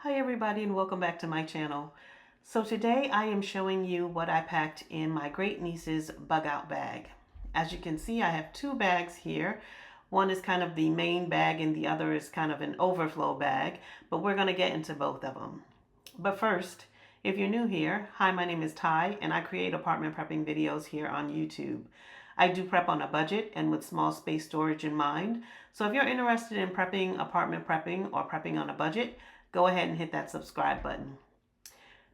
Hi everybody and welcome back to my channel. So today I am showing you what I packed in my great niece's bug out bag. As you can see, I have two bags here. One is kind of the main bag and the other is kind of an overflow bag, but we're going to get into both of them. But first, if you're new here, hi, my name is Ty and I create apartment prepping videos here on YouTube. I do prep on a budget and with small space storage in mind. So if you're interested in prepping, apartment prepping, or prepping on a budget, go ahead and hit that subscribe button.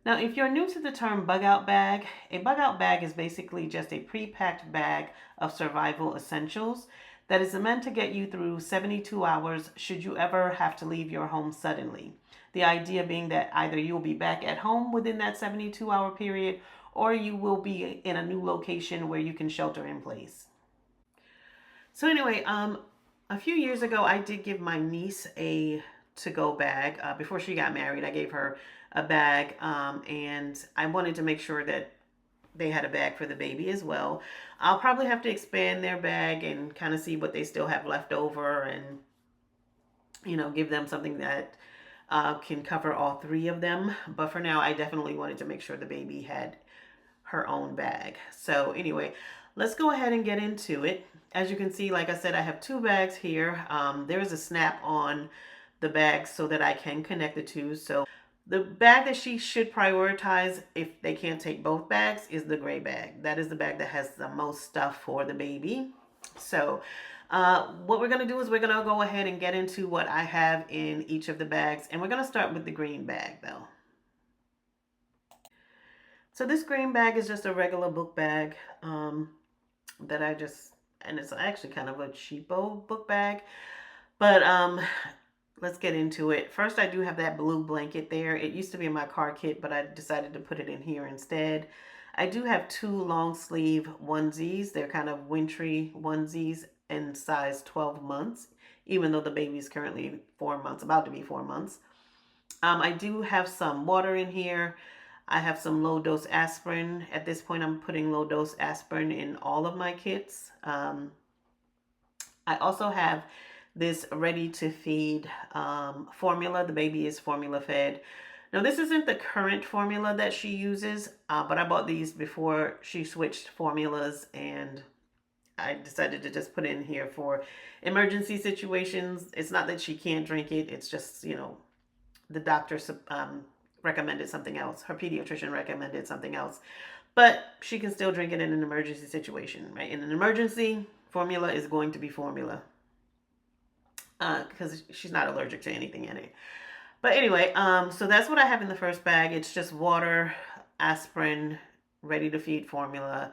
Now, if you're new to the term bug out bag, a bug out bag is basically just a pre-packed bag of survival essentials that is meant to get you through 72 hours should you ever have to leave your home suddenly. The idea being that either you'll be back at home within that 72-hour period or you will be in a new location where you can shelter in place. So anyway, a few years ago, I did give my niece a to-go bag. Before she got married, I gave her a bag, and I wanted to make sure that they had a bag for the baby as well. I'll probably have to expand their bag and kind of see what they still have left over and, give them something that can cover all three of them. But for now, I definitely wanted to make sure the baby had her own bag. So anyway, let's go ahead and get into it. As you can see, like I said, I have two bags here. There is a snap on the bags so that I can connect the two. So the bag that she should prioritize if they can't take both bags is the gray bag. That is the bag that has the most stuff for the baby. So what we're going to do is we're going to go ahead and get into what I have in each of the bags. And we're going to start with the green bag though. So this green bag is just a regular book bag that and it's actually kind of a cheapo book bag. But let's get into it. First, I do have that blue blanket there. It used to be in my car kit, but I decided to put it in here instead. I do have two long sleeve onesies. They're kind of wintry onesies in size 12 months, even though the baby is currently 4 months, about to be 4 months. I do have some water in here. I have some low dose aspirin. At this point, I'm putting low dose aspirin in all of my kits. I also have this ready to feed formula. The baby is formula fed. Now, this isn't the current formula that she uses, but I bought these before she switched formulas, and I decided to just put it in here for emergency situations. It's not that she can't drink it. It's just, the doctor recommended something else. Her pediatrician recommended something else. But she can still drink it in an emergency situation, right? In an emergency, formula is going to be formula. Because she's not allergic to anything in it. But anyway, so that's what I have in the first bag. It's just water, aspirin, ready to feed formula.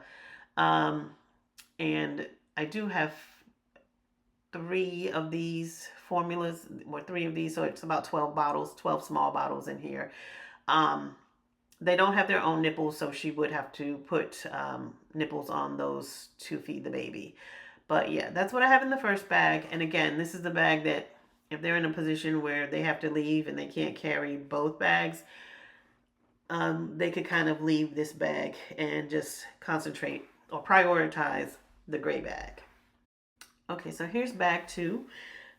And I do have 3 of these formulas, or 3 of these, so it's about 12 bottles, 12 small bottles in here. They don't have their own nipples, so she would have to put nipples on those to feed the baby. But yeah, that's what I have in the first bag. And again, this is the bag that if they're in a position where they have to leave and they can't carry both bags, they could kind of leave this bag and just concentrate or prioritize the gray bag. Okay, so here's bag 2.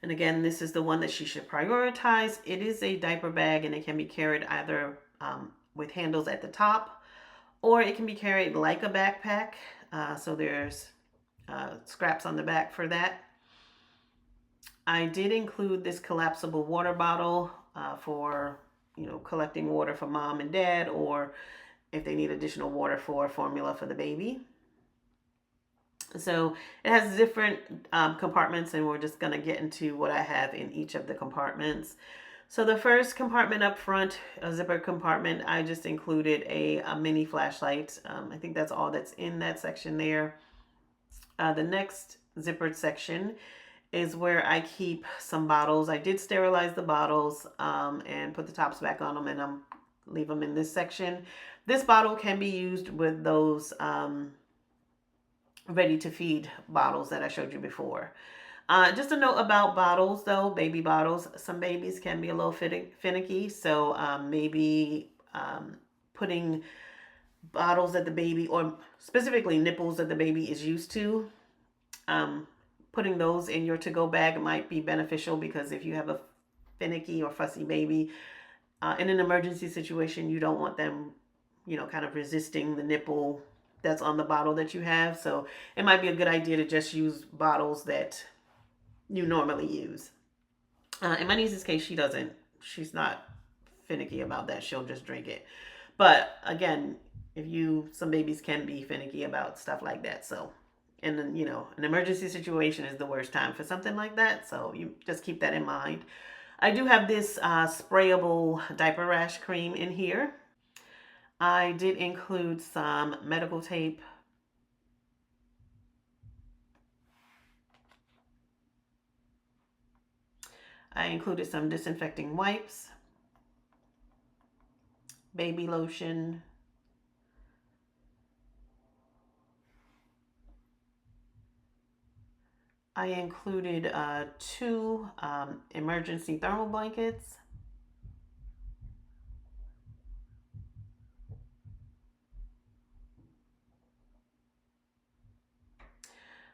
And again, this is the one that she should prioritize. It is a diaper bag and it can be carried either with handles at the top, or it can be carried like a backpack. So there's scraps on the back for that. I did include this collapsible water bottle for, collecting water for mom and dad, or if they need additional water for formula for the baby. So it has different compartments, and we're just going to get into what I have in each of the compartments. So the first compartment up front, a zipper compartment, I just included a mini flashlight. I think that's all that's in that section there. The next zippered section is where I keep some bottles. I did sterilize the bottles and put the tops back on them, and leave them in this section. This bottle can be used with those ready to feed bottles that I showed you before. Just a note about bottles though, baby bottles. Some babies can be a little finicky, so maybe putting bottles that the baby, or specifically nipples that the baby is used to, putting those in your to-go bag might be beneficial, because if you have a finicky or fussy baby, In an emergency situation, you don't want them, kind of resisting the nipple that's on the bottle that you have. So it might be a good idea to just use bottles that you normally use. In my niece's case, she's not finicky about that. She'll just drink it. But again, some babies can be finicky about stuff like that. So, and then, an emergency situation is the worst time for something like that. So you just keep that in mind. I do have this sprayable diaper rash cream in here. I did include some medical tape. I included some disinfecting wipes, baby lotion. I included two emergency thermal blankets.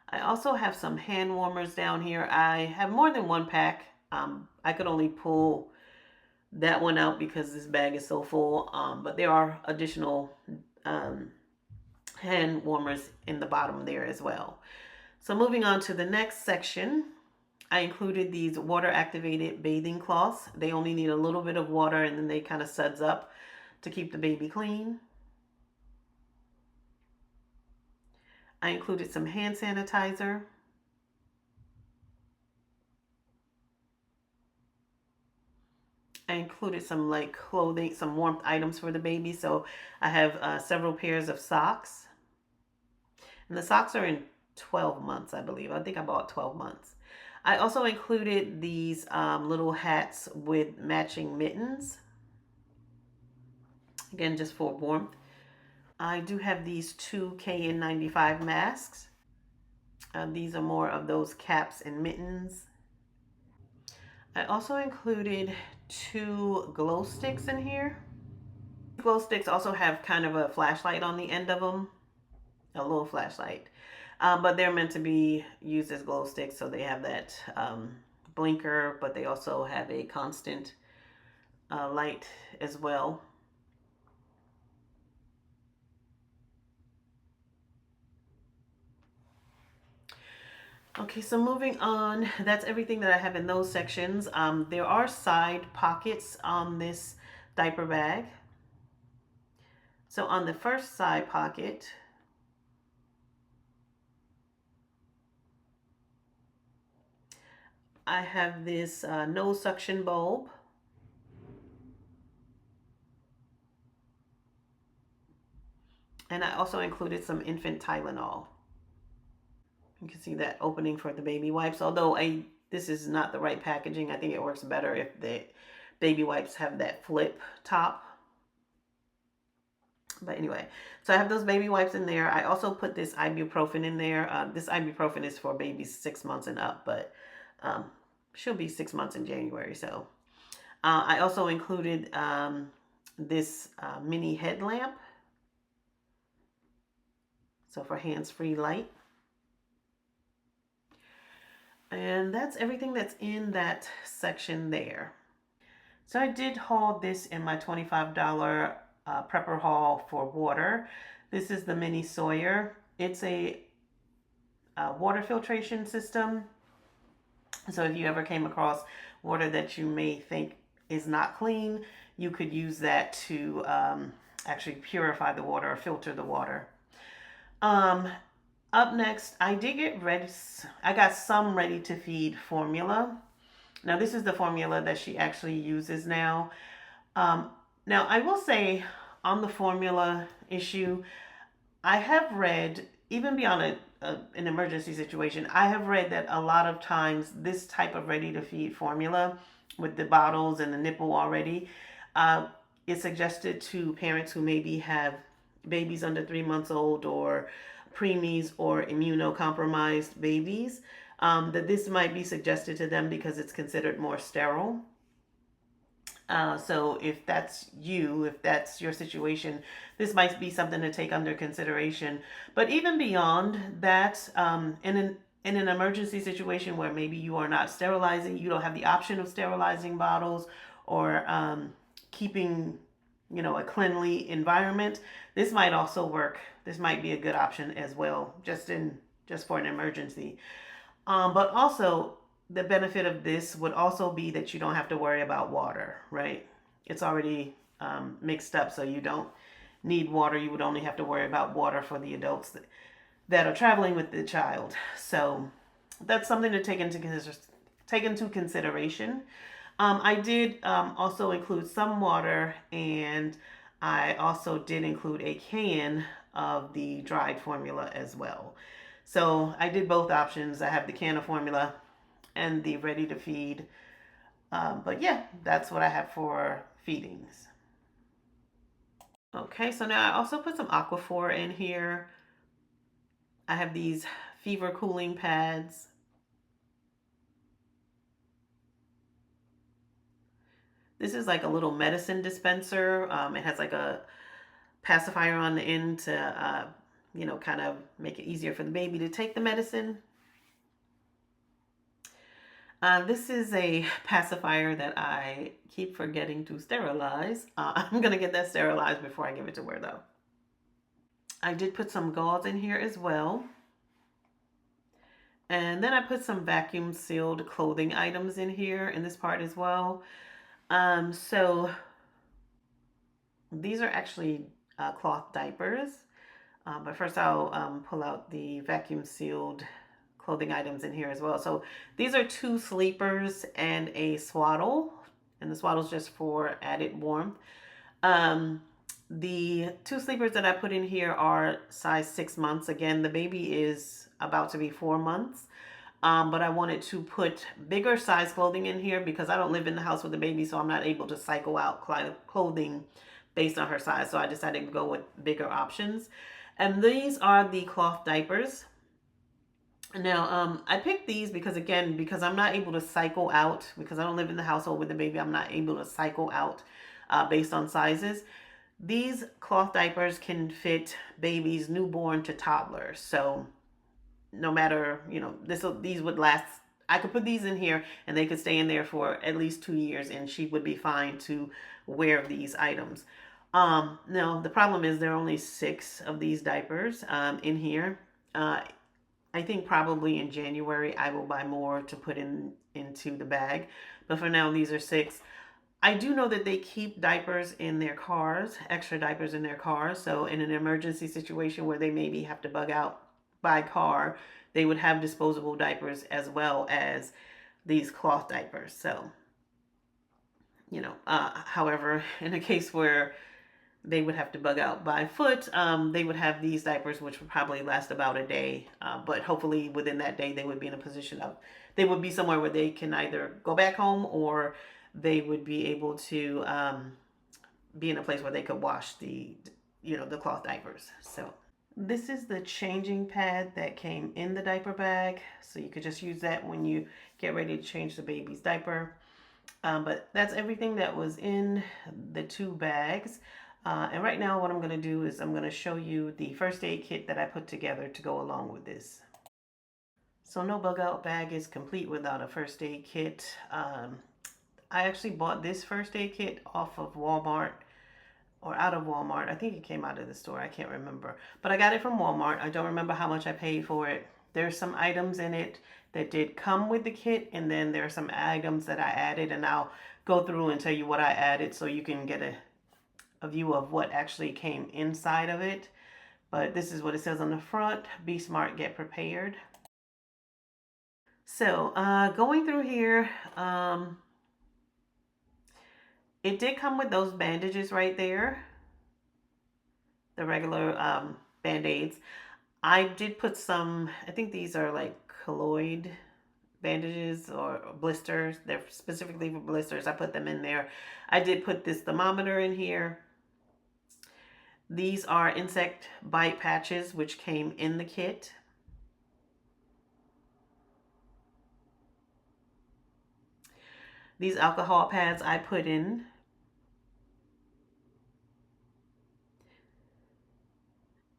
I also have some hand warmers down here. I have more than one pack. I could only pull that one out because this bag is so full. But there are additional um, hand warmers in the bottom there as well. So moving on to the next section, I included these water activated bathing cloths. They only need a little bit of water and then they kind of suds up to keep the baby clean. I included some hand sanitizer. I included some like clothing, some warmth items for the baby. So I have several pairs of socks. And the socks are in 12 months, I believe. I think I bought 12 months. I also included these little hats with matching mittens. Again, just for warmth. I do have these two KN95 masks. These are more of those caps and mittens. I also included two glow sticks in here. Glow sticks also have kind of a flashlight on the end of them, a little flashlight. But they're meant to be used as glow sticks, so they have that blinker, but they also have a constant light as well. Okay, so moving on, that's everything that I have in those sections. There are side pockets on this diaper bag. So on the first side pocket, I have this nose suction bulb. And I also included some infant Tylenol. You can see that opening for the baby wipes. Although this is not the right packaging, I think it works better if the baby wipes have that flip top. But anyway, so I have those baby wipes in there. I also put this ibuprofen in there. This ibuprofen is for babies 6 months and up, but she'll be 6 months in January. So I also included this mini headlamp. So for hands-free light. And that's everything that's in that section there. So I did haul this in my $25 prepper haul for water. This is the mini Sawyer. It's a water filtration system. So if you ever came across water that you may think is not clean, you could use that to actually purify the water or filter the water. Up next, I did get ready. I got some ready to feed formula. Now this is the formula that she actually uses now. Now I will say on the formula issue, I have read, even beyond an emergency situation, I have read that a lot of times this type of ready to feed formula with the bottles and the nipple already is suggested to parents who maybe have babies under 3 months old or preemies or immunocompromised babies, that this might be suggested to them because it's considered more sterile. So if that's you, if that's your situation, this might be something to take under consideration. But even beyond that, in an emergency situation where maybe you are not sterilizing, you don't have the option of sterilizing bottles or keeping, a cleanly environment, this might also work. This might be a good option as well, just for an emergency. But also, the benefit of this would also be that you don't have to worry about water, right? It's already mixed up, so you don't need water. You would only have to worry about water for the adults that are traveling with the child. So that's something to take into consideration. I did also include some water, and I also did include a can of the dried formula as well. So I did both options. I have the can of formula and the ready to feed. But yeah, that's what I have for feedings. Okay, so now I also put some Aquaphor in here. I have these fever cooling pads. This is like a little medicine dispenser. It has like a pacifier on the end to, kind of make it easier for the baby to take the medicine. This is a pacifier that I keep forgetting to sterilize. I'm going to get that sterilized before I give it to her, though. I did put some gauze in here as well. And then I put some vacuum sealed clothing items in here in this part as well. So these are actually cloth diapers. But first I'll pull out the vacuum sealed clothing items in here as well. So these are 2 sleepers and a swaddle. And the swaddle is just for added warmth. The 2 sleepers that I put in here are size 6 months. Again, the baby is about to be 4 months. But I wanted to put bigger size clothing in here because I don't live in the house with the baby, so I'm not able to cycle out clothing based on her size. So I decided to go with bigger options. And these are the cloth diapers. Now, I picked these because, again, because I'm not able to cycle out, because I don't live in the household with the baby, I'm not able to cycle out based on sizes. These cloth diapers can fit babies newborn to toddlers. So no matter, these would last. I could put these in here and they could stay in there for at least 2 years and she would be fine to wear these items. Now the problem is there are only 6 of these diapers in here. I think probably in January I will buy more to put into the bag. But for now, these are 6. I do know that they keep diapers in their cars, extra diapers in their cars. So in an emergency situation where they maybe have to bug out by car, they would have disposable diapers as well as these cloth diapers. So, however, in a case where they would have to bug out by foot, they would have these diapers, which would probably last about a day. But hopefully within that day, they would be in a position they would be somewhere where they can either go back home or they would be able to be in a place where they could wash the cloth diapers. So this is the changing pad that came in the diaper bag. So you could just use that when you get ready to change the baby's diaper. But that's everything that was in the 2 bags. And right now what I'm going to do is I'm going to show you the first aid kit that I put together to go along with this. So no bug out bag is complete without a first aid kit. I actually bought this first aid kit off of Walmart or out of Walmart. I think it came out of the store. I can't remember. But I got it from Walmart. I don't remember how much I paid for it. There's some items in it that did come with the kit, and then there are some items that I added, and I'll go through and tell you what I added so you can get a view of what actually came inside of it. But this is what it says on the front: be smart, get prepared. So going through here, it did come with those bandages right there, the regular band-aids. I did put some, I think these are like colloid bandages or blisters. They're specifically for blisters. I put them in there. I did put this thermometer in here. These are insect bite patches, which came in the kit. These alcohol pads I put in.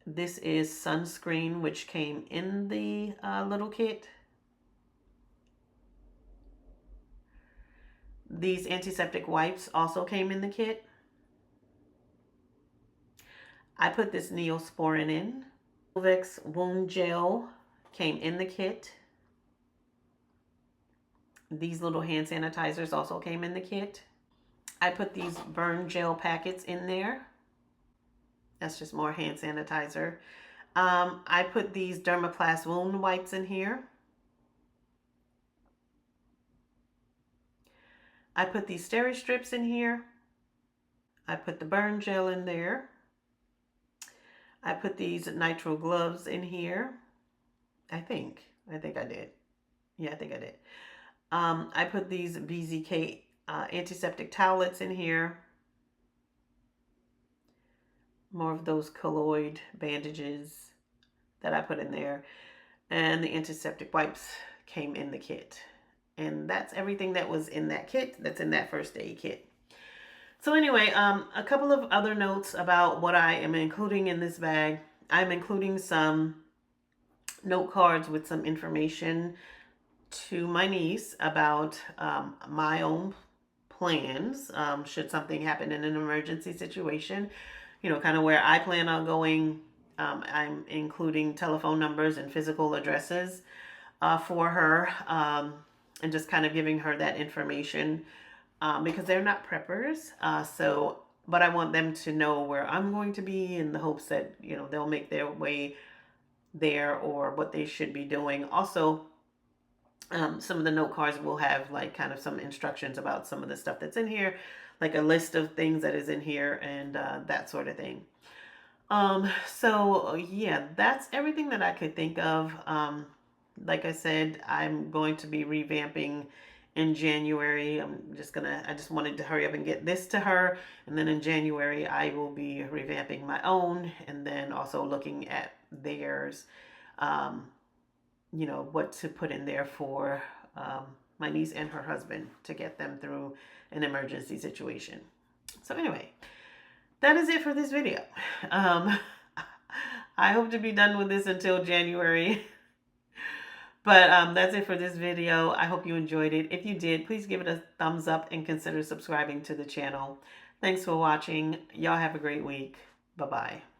This is sunscreen, which came in the little kit. These antiseptic wipes also came in the kit. I put this Neosporin in. Vicks wound gel came in the kit. These little hand sanitizers also came in the kit. I put these burn gel packets in there. That's just more hand sanitizer. I put these Dermaplast wound wipes in here. I put these steri strips in here. I put the burn gel in there. I put these nitrile gloves in here. I think I did. Yeah, I think I did. I put these BZK antiseptic towelettes in here. More of those colloid bandages that I put in there. And the antiseptic wipes came in the kit. And that's everything that was in that kit that's in that first aid kit. So anyway, a couple of other notes about what I am including in this bag. I'm including some note cards with some information to my niece about my own plans should something happen in an emergency situation, you know, kind of where I plan on going. I'm including telephone numbers and physical addresses for her, and just kind of giving her that information because they're not preppers. But I want them to know where I'm going to be in the hopes that, you know, they'll make their way there or what they should be doing. Also, some of the note cards will have like kind of some instructions about some of the stuff that's in here, like a list of things that is in here and that sort of thing. So yeah, that's everything that I could think of. Like I said, I'm going to be revamping in January. I just wanted to hurry up and get this to her. And then in January, I will be revamping my own and then also looking at theirs. You know, what to put in there for my niece and her husband to get them through an emergency situation. So anyway, that is it for this video. I hope to be done with this until January. But that's it for this video. I hope you enjoyed it. If you did, please give it a thumbs up and consider subscribing to the channel. Thanks for watching. Y'all have a great week. Bye-bye.